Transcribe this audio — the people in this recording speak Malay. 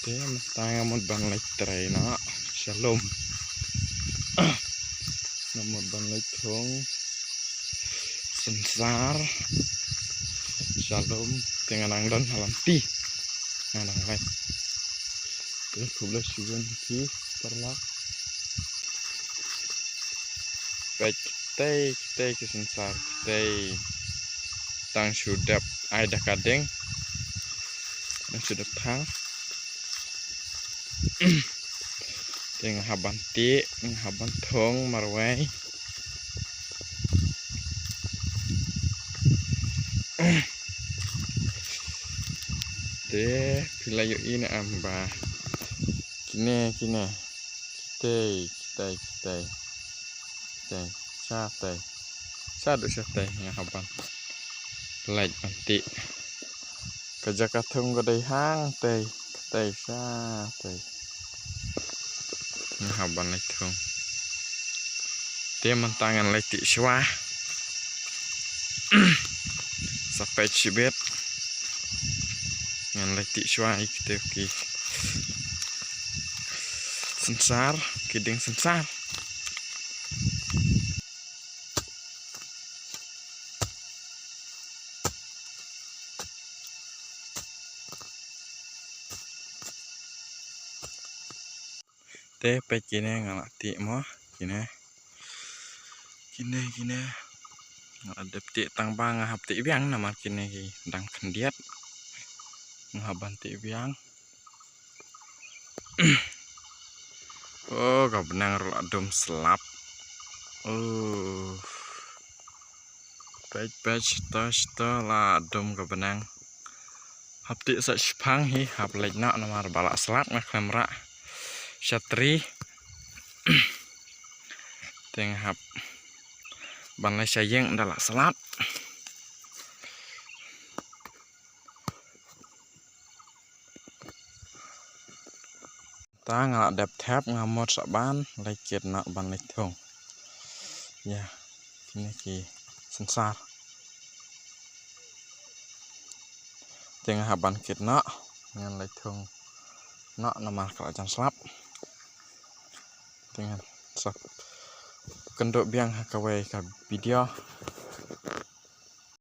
Tangan ban lek tray na shalom nomor ban lek thong sensar shalom dengan angdan halam ti nang lek terus kubla sigun ki perlak baik kita ke sensar kita tang sudap ada kadeng dan sudah pang dengan haban ti haban thong marwai de pilayo ini amba kine kita sate yang haban like nanti kerja katung gadai hang teh yang haban like thong dia mentangan like ti sywa sampai cibet yang like ti sywa ikte ki sensar kiding sensar teh pe kine ngalak ti mo kine ngadep ti tang bang ngahap ti biang nama kine ki dang kendiat ngahaban ti biang oh gak benang rolak dom selap baik sto lah dom gak benang hapti sa spang hi hap lejna nomor balak selap ngak kamera syatri teng hap ban lai sayeng ndalak selap ta ngalak dep tap ngamot saban laikit nak ban lai thong ya ini ki sensar teng haban kit nak ngan lai thong nak nama kelajan selap dengan sap kenduk biang hakawai ka video